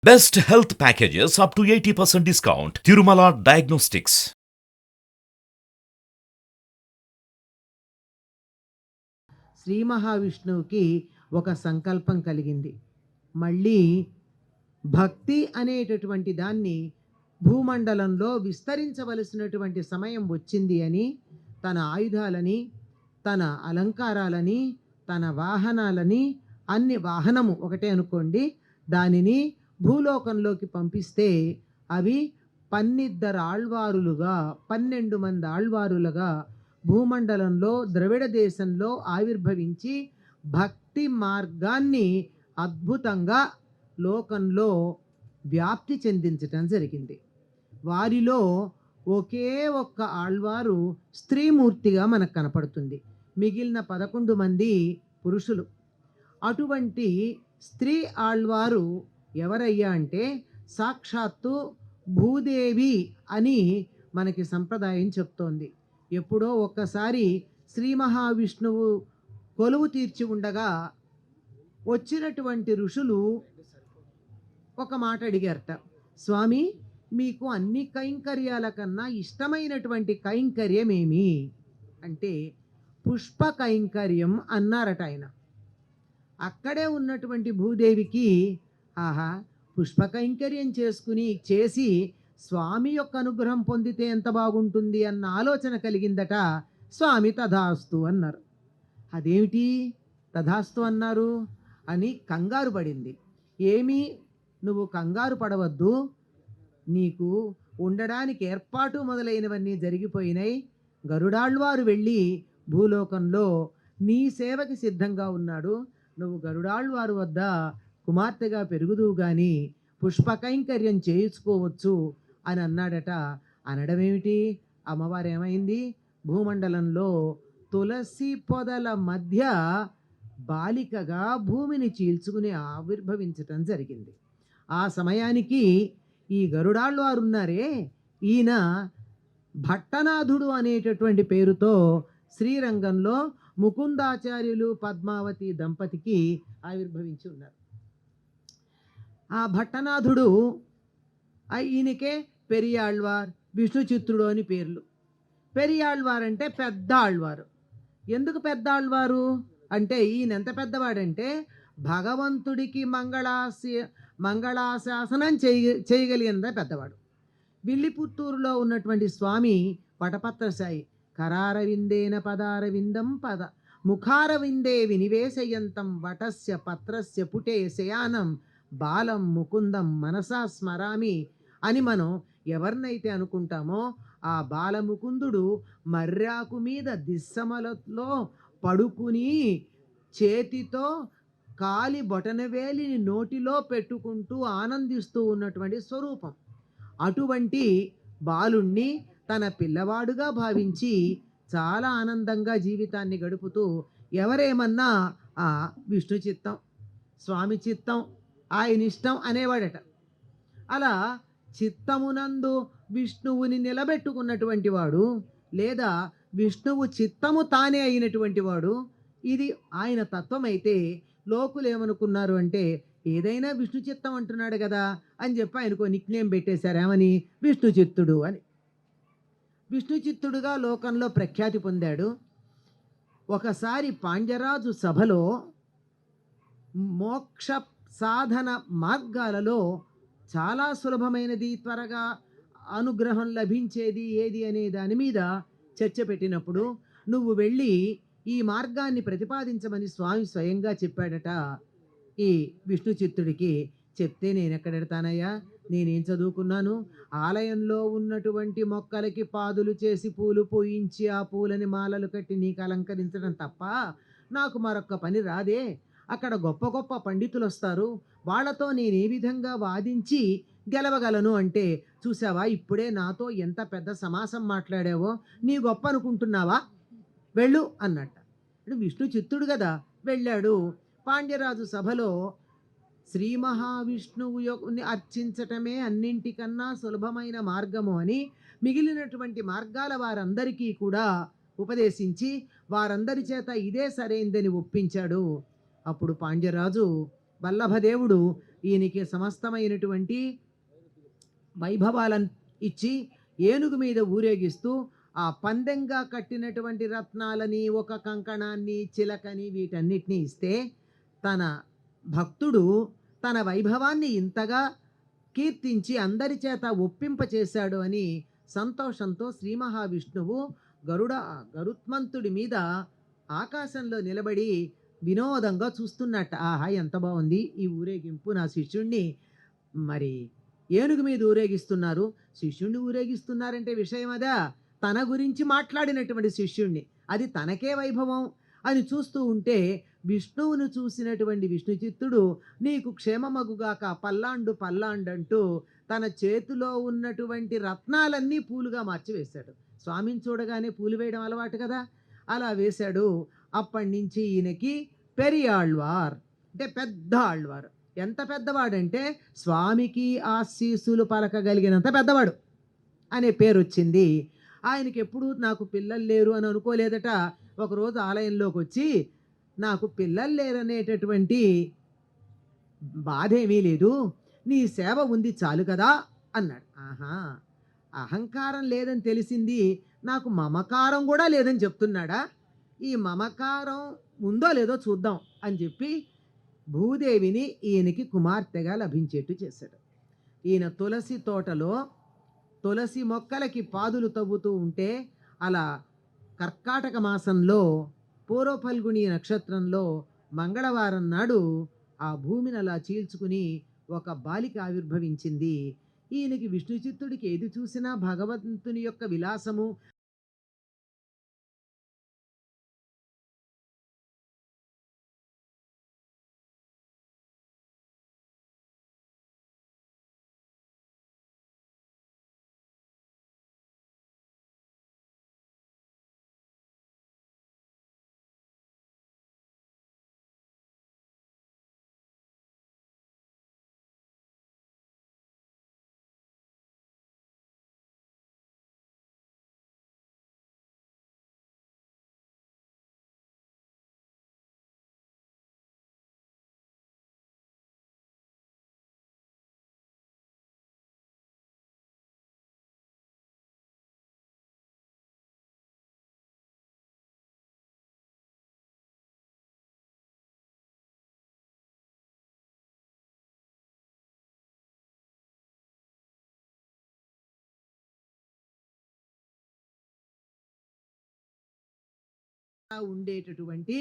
Best health packages up to 80% discount. Tirumala Diagnostics. Shri మహావిష్ణువుకి ఒక సంకల్పం కలిగింది. మళ్ళీ భక్తి అనేటటువంటి దాన్ని భూమండలంలో విస్తరించవలసినటువంటి సమయం వచ్చింది అని తన ఆయుధాలని, తన అలంకారాలని, తన వాహనాలని, అన్ని వాహనము ఒకటే అనుకోండి, దానిని భూలోకంలోకి పంపిస్తే అవి 12 ఆళ్వారులుగా 12 మంది ఆళ్వారులుగా భూమండలంలో ద్రవిడ దేశంలో ఆవిర్భవించి భక్తి మార్గాన్ని అద్భుతంగా లోకంలో వ్యాప్తి చెందించటం జరిగింది. వారిలో ఒకే ఒక్క ఆళ్వారు స్త్రీమూర్తిగా మనకు కనపడుతుంది. మిగిలిన 11 మంది పురుషులు. అటువంటి స్త్రీ ఆళ్వారు ఎవరయ్యా అంటే సాక్షాత్తు భూదేవి అని మనకి సంప్రదాయం చెప్తోంది. ఎప్పుడో ఒక్కసారి శ్రీ మహావిష్ణువు కొలువు తీర్చి ఉండగా వచ్చినటువంటి ఋషులు ఒక మాట అడిగారట. స్వామి, మీకు అన్ని కైంకర్యాల కన్నా ఇష్టమైనటువంటి కైంకర్యం ఏమి అంటే పుష్ప కైంకర్యం అన్నారట ఆయన. అక్కడే ఉన్నటువంటి భూదేవికి ఆహా, పుష్ప కైంకర్యం చేసి స్వామి యొక్క అనుగ్రహం పొందితే ఎంత బాగుంటుంది అన్న ఆలోచన కలిగిందట. స్వామి తథాస్తు అన్నారు. అదేమిటి తథాస్తు అన్నారు అని కంగారు పడింది. ఏమీ నువ్వు కంగారు పడవద్దు, నీకు ఉండడానికి ఏర్పాటు మొదలైనవన్నీ జరిగిపోయినాయి. గరుడాళ్వారు వెళ్ళి భూలోకంలో నీ సేవకి సిద్ధంగా ఉన్నాడు. నువ్వు గరుడాళ్వారు వద్ద కుమార్తెగా పెరుగుదువు గాని పుష్పకైంకర్యం చేయించుకోవచ్చు అని అన్నాడట. అనడమేమిటి, అమ్మవారు ఏమైంది, భూమండలంలో తులసి పొదల మధ్య బాలికగా భూమిని చీల్చుకుని ఆవిర్భవించటం జరిగింది. ఆ సమయానికి ఈ గరుడాళ్వారు ఉన్నారే, ఈయన భట్టనాథుడు అనేటటువంటి పేరుతో శ్రీరంగంలో ముకుందాచార్యులు పద్మావతి దంపతికి ఆవిర్భవించి ఉన్నారు. ఆ భట్టనాథుడు ఈయనకే పెరియాళ్వార్, విష్ణు చిత్రుడు అని పేర్లు. పెరియాళ్వార్ అంటే పెద్ద ఆళ్వారు. ఎందుకు పెద్ద ఆళ్వారు అంటే ఈయన ఎంత పెద్దవాడంటే భగవంతుడికి మంగళాశాసనం చేయగలిగినంత పెద్దవాడు. విల్లిపుత్తూరులో ఉన్నటువంటి స్వామి వటపత్రశాయి. కరారవిందేన పదారవిందం పద ముఖారవిందే వినివేశయంతం వటస్య పత్రస్య పుటే శయానం బాలం ముకుందం మనసా స్మరామి అని మనం ఎవరినైతే అనుకుంటామో ఆ బాలముకుందుడు మర్యాకు మీద దిస్సమలలో పడుకుని చేతితో కాలి బొటనవేలిని నోటిలో పెట్టుకుంటూ ఆనందిస్తూ ఉన్నటువంటి స్వరూపం. అటువంటి బాలుణ్ణి తన పిల్లవాడుగా భావించి చాలా ఆనందంగా జీవితాన్ని గడుపుతూ ఎవరేమన్నా ఆ విష్ణు చిత్తం, స్వామి చిత్తం, ఆయన ఇష్టం అనేవాడట. అలా చిత్తమునందు విష్ణువుని నిలబెట్టుకున్నటువంటి వాడు, లేదా విష్ణువు చిత్తము తానే అయినటువంటి వాడు, ఇది ఆయన తత్వం అయితే లోకులు ఏమనుకున్నారు అంటే ఏదైనా విష్ణు చిత్తం అంటున్నాడు కదా అని చెప్పి ఆయనకు నిక్నేమ్ పెట్టేశారేమని విష్ణు చిత్తుడు అని. విష్ణు చిత్తుడుగా లోకంలో ప్రఖ్యాతి పొందాడు. ఒకసారి పాండ్యరాజు సభలో మోక్ష సాధన మార్గాలలో చాలా సులభమైనది, త్వరగా అనుగ్రహం లభించేది ఏది అనే దాని మీద చర్చ పెట్టినప్పుడు నువ్వు వెళ్ళి ఈ మార్గాన్ని ప్రతిపాదించమని స్వామి స్వయంగా చెప్పాడట ఈ విష్ణు చిత్తుడికి. చెప్తే నేను ఎక్కడెడతానయ్యా, నేనేం చదువుకున్నాను, ఆలయంలో ఉన్నటువంటి మొక్కలకి పాదులు చేసి పూలు పూయించి ఆ పూలని మాలలు కట్టి నీకు అలంకరించడం తప్ప నాకు మరొక్క పని రాదే. అక్కడ గొప్ప గొప్ప పండితులు వస్తారు, వాళ్ళతో నేను ఏ విధంగా వాదించి గెలవగలను అంటే, చూసావా ఇప్పుడే నాతో ఎంత పెద్ద సమాసం మాట్లాడావో, నీ గొప్ప అనుకుంటున్నావా, వెళ్ళు అన్నట్ట. విష్ణు చిత్తుడు కదా, వెళ్ళాడు. పాండ్యరాజు సభలో శ్రీ మహావిష్ణువు అర్చించటమే అన్నింటికన్నా సులభమైన మార్గము అని మిగిలినటువంటి మార్గాల వారందరికీ కూడా ఉపదేశించి వారందరి చేత ఇదే సరైందని ఒప్పించాడు. అప్పుడు పాండ్యరాజు వల్లభదేవుడు ఈయనకి సమస్తమైనటువంటి వైభవాలను ఇచ్చి ఏనుగు మీద ఊరేగిస్తూ ఆ పందెంగా కట్టినటువంటి రత్నాలని, ఒక కంకణాన్ని, చిలకని వీటన్నిటిని ఇస్తే తన భక్తుడు తన వైభవాన్ని ఇంతగా కీర్తించి అందరి చేత ఒప్పింపచేశాడు అని సంతోషంతో శ్రీ మహావిష్ణువు గరుత్మంతుడి మీద ఆకాశంలో నిలబడి వినోదంగా చూస్తున్నట్ట. ఆహా, ఎంత బాగుంది ఈ ఊరేగింపు! నా శిష్యుణ్ణి మరి ఏనుగు మీద ఊరేగిస్తున్నారు. శిష్యుణ్ణి ఊరేగిస్తున్నారంటే విషయం అదా? తన గురించి మాట్లాడినటువంటి శిష్యుణ్ణి. అది తనకే వైభవం అని చూస్తూ ఉంటే విష్ణువును చూసినటువంటి విష్ణు చిత్తుడు నీకు క్షేమమగుగాక పల్లాండు పల్లాండంటూ తన చేతిలో ఉన్నటువంటి రత్నాలన్నీ పూలుగా మార్చివేశాడు. స్వామిని చూడగానే పూలు వేయడం అలవాటు కదా, అలా వేశాడు. అప్పటి నుంచి ఈయనకి పెరియాళ్వార్ అంటే పెద్ద ఆళ్వార్. ఎంత పెద్దవాడంటే స్వామికి ఆశీస్సులు పలకగలిగినంత పెద్దవాడు అనే పేరు వచ్చింది. ఆయనకి ఎప్పుడు నాకు పిల్లలు లేరు అని అనుకోలేదట. ఒకరోజు ఆలయంలోకి వచ్చి నాకు పిల్లలు లేరనేటటువంటి బాధ ఏమీ లేదు, నీ సేవ ఉంది చాలు కదా అన్నాడు. ఆహా, అహంకారం లేదని తెలిసింది, నాకు మమకారం కూడా లేదని చెప్తున్నాడా? ఈ మమకారం ఉందో లేదో చూద్దాం అని చెప్పి భూదేవిని ఈయనకి కుమార్తెగా లభించేట్టు చేశాడు. ఈయన తులసి తోటలో తులసి మొక్కలకి పాదులు తవ్వుతూ ఉంటే అలా కర్కాటక మాసంలో పూర్వ ఫల్గుని నక్షత్రంలో మంగళవారం నాడు ఆ భూమిని అలా చీల్చుకుని ఒక బాలిక ఆవిర్భవించింది. ఈయనకి విష్ణు చిత్తుడికి ఏది చూసినా భగవంతుని యొక్క విలాసము ఉండేటటువంటి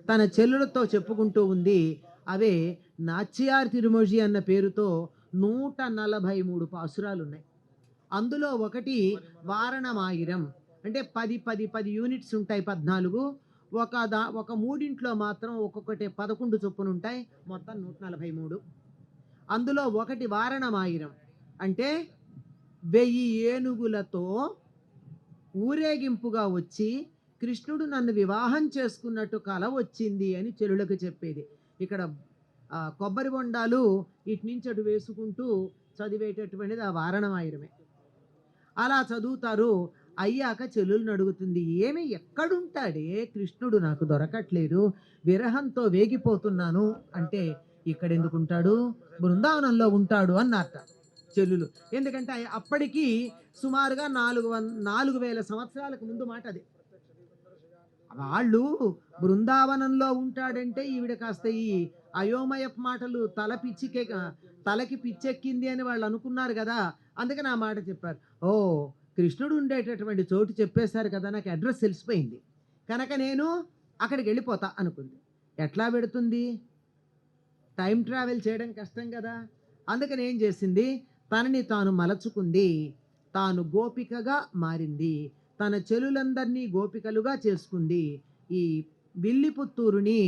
తన చెల్లులతో చెప్పుకుంటూ ఉంది. అవే నాచ్యార్ తిరుమొഴി అన్న పేరుతో 143 పాసురాలున్నాయి. అందులో ఒకటి వారణమాయిరం. అంటే 10 యూనిట్స్ ఉంటాయి, 14. ఒక మూడింట్లో మాత్రం ఒక్కొక్కటి 11 చొప్పున ఉంటాయి, మొత్తం 143. అందులో ఒకటి వారణమాయిరం. అంటే 1000 ఏనుగులతో ఊరేగింపుగా వచ్చి కృష్ణుడు నన్ను వివాహం చేసుకున్నట్టు కల వచ్చింది అని చెలులకు చెప్పేది. ఇక్కడ కొబ్బరి బొండాలు ఇటు నుంచి అటు వేసుకుంటూ చదివేటటువంటిది ఆ వారణమాయిరమే. అలా చదువుతారు. అయ్యాక చెల్లులను అడుగుతుంది, ఏమి ఎక్కడుంటాడే కృష్ణుడు, నాకు దొరకట్లేదు, విరహంతో వేగిపోతున్నాను. అంటే ఇక్కడెందుకుంటాడు, బృందావనంలో ఉంటాడు అన్నారట చెల్లులు. ఎందుకంటే అప్పటికి సుమారుగా 4,000 సంవత్సరాలకు ముందు మాట అది. వాళ్ళు బృందావనంలో ఉంటాడంటే ఈవిడ కాస్త ఈ అయోమయపు మాటలు తలకి పిచ్చెక్కింది అని వాళ్ళు అనుకున్నారు కదా, అందుకని ఆ మాట చెప్పారు. ఓ, కృష్ణుడు ఉండేటటువంటి చోటు చెప్పేశారు కదా, నాకు అడ్రస్ తెలిసిపోయింది కనుక నేను అక్కడికి వెళ్ళిపోతా అనుకుంది. ఎట్లా పెడుతుంది, టైం ట్రావెల్ చేయడం కష్టం కదా. అందుకని ఏం చేసింది, తనని తాను మలచుకుంది, తాను గోపికగా మారింది, తన చెలులందరినీ గోపికలుగా చేసుకుంది. ఈ విల్లిపుత్తూరుని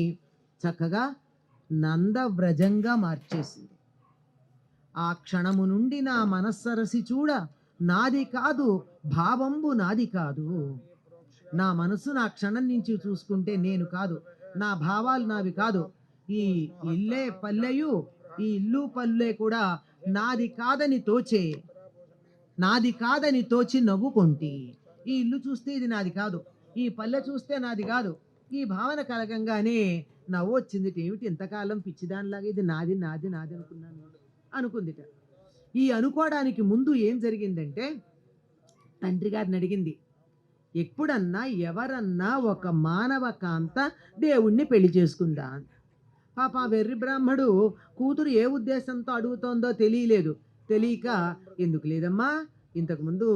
చక్కగా నందవ్రజంగా మార్చేసింది. ఆ క్షణము నుండి నా మనస్సరసి చూడ, నాది కాదు భావంబు నాది కాదు. నా మనసు నా క్షణం నుంచి చూసుకుంటే నేను కాదు, నా భావాలు నావి కాదు. ఈ ఇల్లే పల్లెయు, ఈ ఇల్లు పల్లె కూడా నాది కాదని తోచి నవ్వుకొంటి. ఈ ఇల్లు చూస్తే ఇది నాది కాదు, ఈ పల్లె చూస్తే నాది కాదు, ఈ భావన కలగంగానే నవ్వు వచ్చింది. ఏమిటి ఇంతకాలం పిచ్చిదానిలాగా ఇది నాది నాది నాది అనుకుందిట. ఈ అనుకోవడానికి ముందు ఏం జరిగిందంటే, తండ్రి గారిని అడిగింది, ఎప్పుడన్నా ఎవరన్నా ఒక మానవ కాంత దేవుణ్ణి పెళ్లి చేసుకుందా. పాప వెర్రి బ్రాహ్మడు కూతురు ఏ ఉద్దేశంతో అడుగుతోందో తెలియక, ఎందుకు లేదమ్మా, ఇంతకుముందు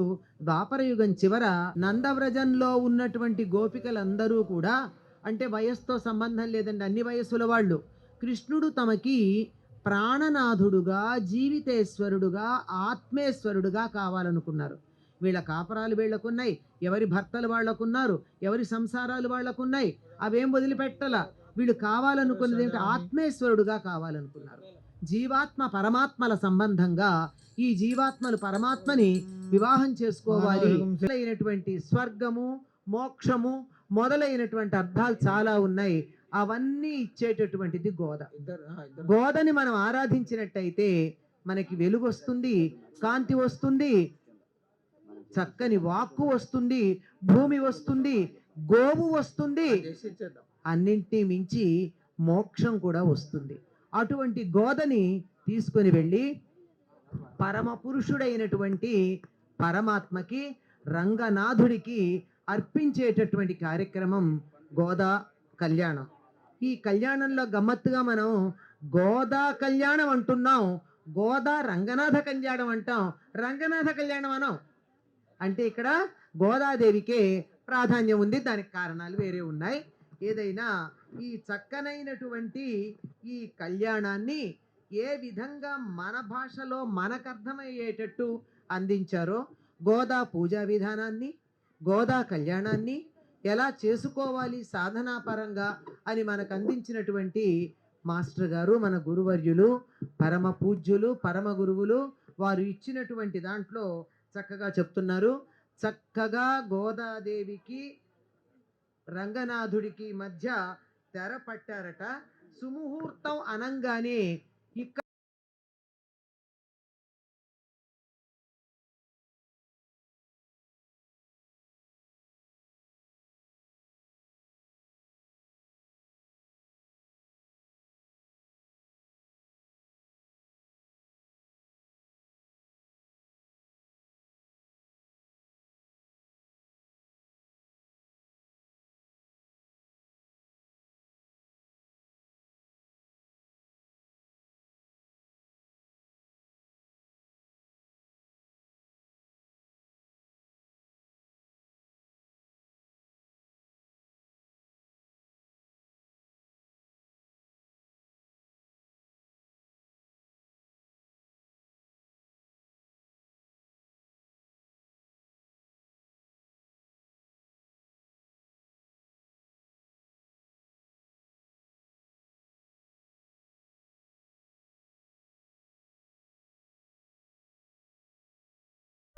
ద్వాపరయుగం చివర నందవ్రజంలో ఉన్నటువంటి గోపికలందరూ కూడా, అంటే వయస్సుతో సంబంధం లేదండి, అన్ని వయస్సుల వాళ్ళు, కృష్ణుడు తమకి ప్రాణనాథుడుగా, జీవితేశ్వరుడుగా, ఆత్మేశ్వరుడుగా కావాలనుకున్నారు. వీళ్ళ కాపరాలు వీళ్ళకున్నాయి, ఎవరి భర్తలు వాళ్ళకున్నారు, ఎవరి సంసారాలు వాళ్ళకున్నాయి, అవేం వదిలిపెట్టల. వీళ్ళు కావాలనుకున్నది ఏంటి, ఆత్మేశ్వరుడుగా కావాలనుకున్నారు. జీవాత్మ పరమాత్మల సంబంధంగా ఈ జీవాత్మలు పరమాత్మని వివాహం చేసుకోవాలి. మొదలైనటువంటి స్వర్గము, మోక్షము మొదలైనటువంటి అర్థాలు చాలా ఉన్నాయి. అవన్నీ ఇచ్చేటటువంటిది గోద. గోదని మనం ఆరాధించినట్టయితే మనకి వెలుగు వస్తుంది, కాంతి వస్తుంది, చక్కని వాక్కు వస్తుంది, భూమి వస్తుంది, గోవు వస్తుంది, అన్నింటినీ మించి మోక్షం కూడా వస్తుంది. అటువంటి గోదని తీసుకొని వెళ్ళి పరమ పురుషుడైనటువంటి పరమాత్మకి, రంగనాథుడికి అర్పించేటటువంటి కార్యక్రమం గోదా కళ్యాణం. ఈ కళ్యాణంలో గమ్మత్తుగా మనం గోదా కళ్యాణం అంటున్నాం, గోదా రంగనాథ కళ్యాణం అంటాం, రంగనాథ కళ్యాణం అనం. అంటే ఇక్కడ గోదాదేవికే ప్రాధాన్యం ఉంది, దానికి కారణాలు వేరే ఉన్నాయి. ఏదైనా ఈ చక్కనైనటువంటి ఈ కళ్యాణాన్ని ఏ విధంగా మన భాషలో మనకర్థమయ్యేటట్టు అందించారో, గోదా పూజా విధానాన్ని, గోదా కళ్యాణాన్ని ఎలా చేసుకోవాలి సాధనాపరంగా అని మనకు అందించినటువంటి మాస్టర్ గారు, మన గురువర్యులు, పరమ పూజ్యులు, పరమ గురువులు, వారు ఇచ్చినటువంటి దాంట్లో చక్కగా చెప్తున్నారు. చక్కగా గోదాదేవికి రంగనాథుడికి మధ్య తెర పట్టారట. సుముహూర్తం అనంగానే ఇక్కడ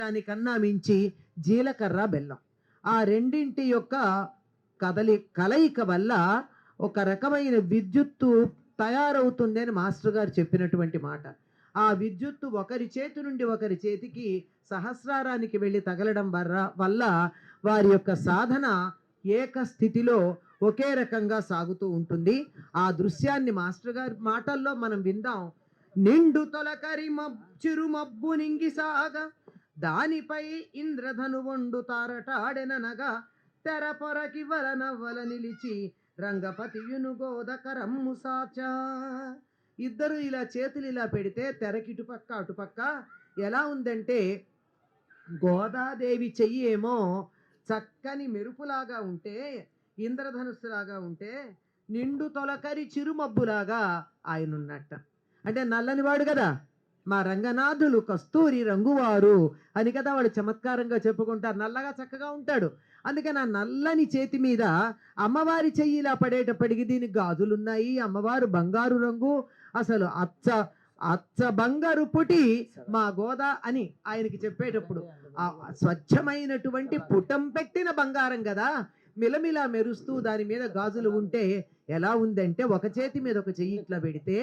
దానికన్నా మించి జీలకర్ర బెల్లం ఆ రెండింటి యొక్క కలయిక వల్ల ఒక రకమైన విద్యుత్తు తయారవుతుంది అని మాస్టర్ గారు చెప్పినటువంటి మాట. ఆ విద్యుత్తు ఒకరి చేతి నుండి ఒకరి చేతికి సహస్రారానికి వెళ్ళి తగలడం వల్ల వారి యొక్క సాధన ఏక స్థితిలో ఒకే రకంగా సాగుతూ ఉంటుంది. ఆ దృశ్యాన్ని మాస్టర్ గారి మాటల్లో మనం విందాం. నిండు తొలకరి చిరు మబ్బు నింగి సాగ దానిపై ఇంద్రధను వండు తారటాడెననగా తెర పొరకి వలనవ్వల నిలిచి రంగపతియును గోదకరమ్ము సాచా. ఇద్దరు ఇలా చేతులు ఇలా పెడితే తెరకిటుపక్క అటుపక్క ఎలా ఉందంటే గోదాదేవి చెయ్యి ఏమో చక్కని మెరుపులాగా ఉంటే, ఇంద్రధనుస్సులాగా ఉంటే, నిండు తొలకరి చిరుమబ్బులాగా ఆయన ఉన్నట్ట. అంటే నల్లనివాడు కదా, మా రంగనాథులు కస్తూరి రంగువారు అని కదా వాళ్ళు చమత్కారంగా చెప్పుకుంటారు. నల్లగా చక్కగా ఉంటాడు. అందుకని ఆ నల్లని చేతి మీద అమ్మవారి చెయ్యి ఇలా పడేటప్పటికి దీనికి గాజులున్నాయి. అమ్మవారు బంగారు రంగు, అసలు అచ్చ అచ్చ బంగారు పుటి మా గోదా అని ఆయనకి చెప్పేటప్పుడు ఆ స్వచ్ఛమైనటువంటి పుటం పెట్టిన బంగారం కదా, మిలమిలా మెరుస్తూ దాని మీద గాజులు ఉంటే ఎలా ఉందంటే ఒక చేతి మీద ఒక చెయ్యి ఇట్లా పెడితే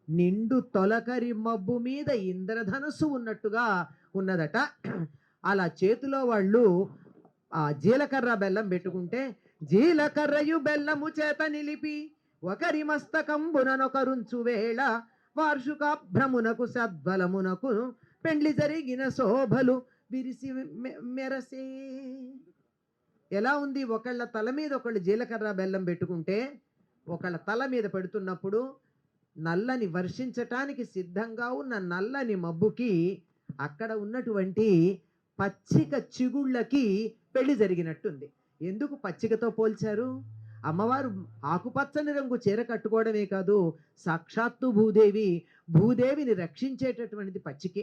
నిండు తొలకరి మబ్బు మీద ఇంద్రధనుస్సు ఉన్నట్టుగా ఉన్నదట. అలా చేతిలో వాళ్ళు ఆ జీలకర్ర బెల్లం పెట్టుకుంటే జీలకర్రయు బెల్లము చేత నిలిపి ఒకరి మస్తకంబుననొకరుంచు వేళ వార్షికాభ్రమునకు సద్బలమునకు పెండ్లి జరిగిన శోభలు విరిసి మెరసే. ఎలా ఉంది, ఒకళ్ళ తల మీద ఒకళ్ళు జీలకర్ర బెల్లం పెట్టుకుంటే ఒకళ్ళ తల మీద పెడుతున్నప్పుడు నల్లని వర్షించటానికి సిద్ధంగా ఉన్న నల్లని మబ్బుకి అక్కడ ఉన్నటువంటి పచ్చిక చిగుళ్ళకి పెళ్లి జరిగినట్టుంది. ఎందుకు పచ్చికతో పోల్చారు? అమ్మవారు ఆకుపచ్చని రంగు చీర కట్టుకోవడమే కాదు, సాక్షాత్తు భూదేవిని రక్షించేటటువంటిది పచ్చికే.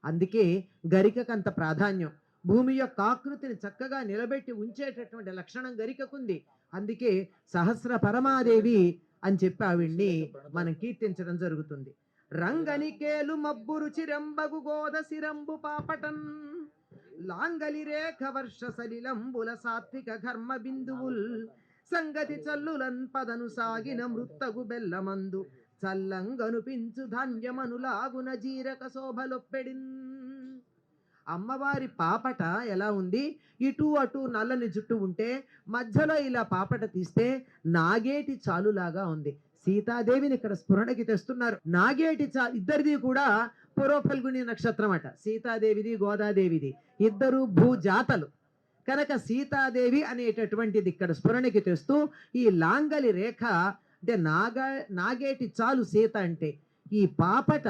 అందుకే గరికకు అంత ప్రాధాన్యం. భూమి యొక్క ఆకృతిని చక్కగా నిలబెట్టి ఉంచేటటువంటి లక్షణం గరికకుంది. అందుకే సహస్ర పరమాదేవి అని చెప్పి ఆవిడ్ని మనం కీర్తించడం జరుగుతుంది. రంగనికేలు మబ్బు రుచిరంబగు గోద సిరంబు పాపటన్ లాంగలి రేఖ వర్ష సలిలంబుల సాత్విక ఘర్మ బిందువుల్ సంగతి చల్లులన్ పదను సాగిన మృత్తగు బెల్లమందు చల్లంగనుపించు ధాన్యమనులాగున జీరక శోభలొప్పెడిన్. అమ్మవారి పాపట ఎలా ఉంది, ఇటు అటు నల్లని జుట్టు ఉంటే మధ్యలో ఇలా పాపట తీస్తే నాగేటి చాలులాగా ఉంది. సీతాదేవిని ఇక్కడ స్ఫురణకి తెస్తున్నారు. నాగేటి ఇద్దరిది కూడా పూర్వ ఫల్గుని నక్షత్రం అట. సీతాదేవిది గోదాదేవిది ఇద్దరు భూజాతలు కనుక సీతాదేవి అనేటటువంటిది ఇక్కడ స్ఫురణకి తెస్తూ ఈ లాంగలి రేఖ అంటే నాగేటి చాలు సీత అంటే ఈ పాపట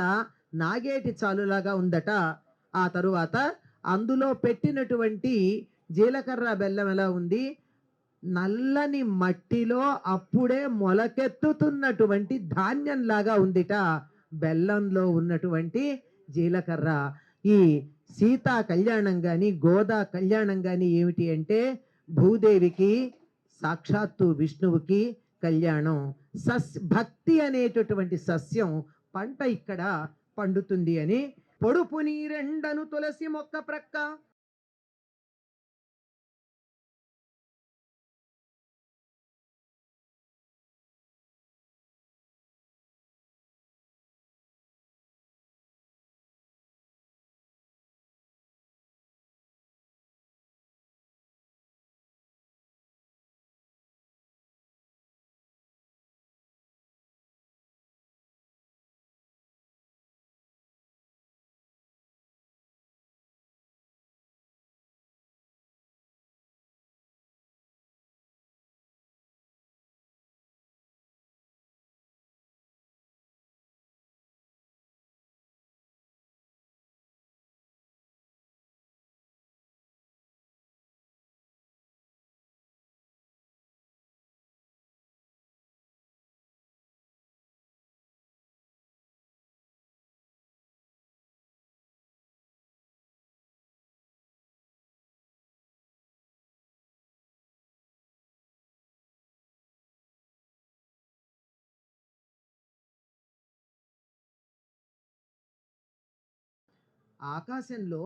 నాగేటి చాలులాగా ఉందట. ఆ తరువాత అందులో పెట్టినటువంటి జీలకర్ర బెల్లం ఎలా ఉంది, నల్లని మట్టిలో అప్పుడే మొలకెత్తుతున్నటువంటి ధాన్యంలాగా ఉందిట బెల్లంలో ఉన్నటువంటి జీలకర్ర. ఈ సీతా కళ్యాణం కానీ గోదా కళ్యాణం కానీ ఏమిటి అంటే భూదేవికి సాక్షాత్తు విష్ణువుకి కళ్యాణం. భక్తి అనేటటువంటి సస్యం పంట ఇక్కడ పండుతుంది అని పొడుపు నీరెండను తులసి మొక్క ప్రక్క ఆకాశంలో